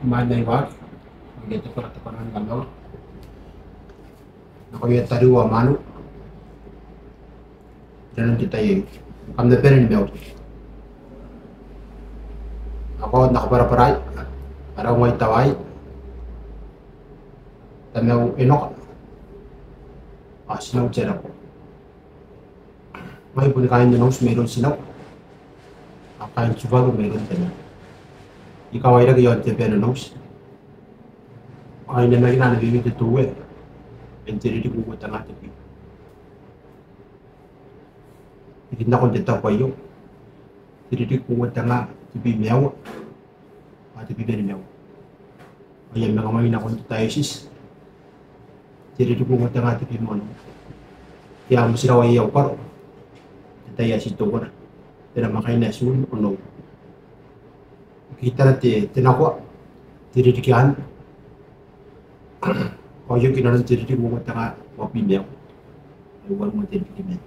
Mana iwak, gitu para tekan kalau ako yung tari wa manu, dan kita yung kam na perin bel. Ako nakapara-paray, para may taway, tamaw inok, sinaw tiyera ko. May punikain nyo nung meron sinaw, kain subago meron tayo. Ikaw ay nag-iyon tayo pero nung ay na naging bibig ito and hindi ko ang ating bibig. Hindi na kung dito ko yung hindi ko ang bibig mewa at bibig mewa. Ayan mga may na kung diocesan hindi ko ang ating bibig mo. Kaya mo sila ay yaw paro. Tayo si ito ko na. Pero makainesun o no. Kita natin tinakwa. Tiridikihan. O yung kinalang tiridik mo nga mapimel. Ay wala mo tiridikihan.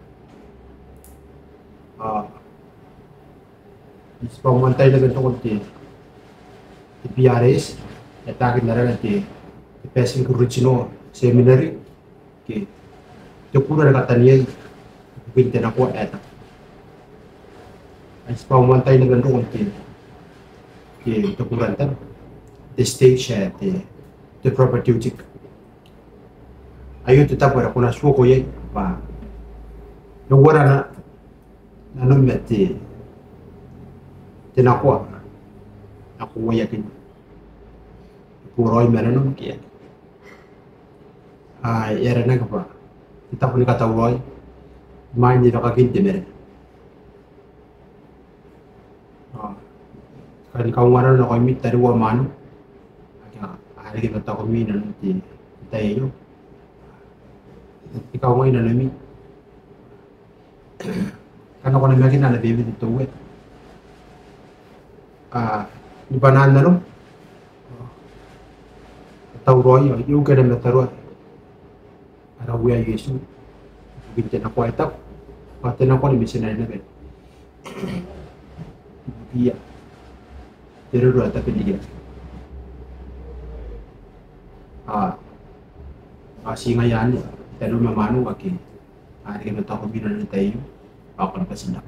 Is pamantay na ganito kunti. Ipiyares. Atakin na rin natin. Ipesing kuritsino. Seminary. Okay. Ito pura nakataniyay. Ipintin ako etak. Is pamantay na ganito kunti. Ito pura natin. The stage the propedeutic. Ayun tetap pada kuna suko ye pa. Yung wala na ano meti tinakwa ako yakin puroy meron kiya. Era na ba? Kita pun kata roy main di nakaginti meron. Kan kau ngara na ko mit tari wa manu. Hari kita tahu mina nanti tayo. Ikaw ngayon na namin. Kano ko na maging na nabibig ito uwi. Ibanan na rin. Tauroy, yung ka na nataroy. Arawi ay Yesu. Bintin ako itap. Pati na ako ni misinay na rin. Iya. Pero doon ata pinigyan. Kasi ngayon, talo mamano kaki. Hari kita tahu bina na tayo. Ako na pa sila.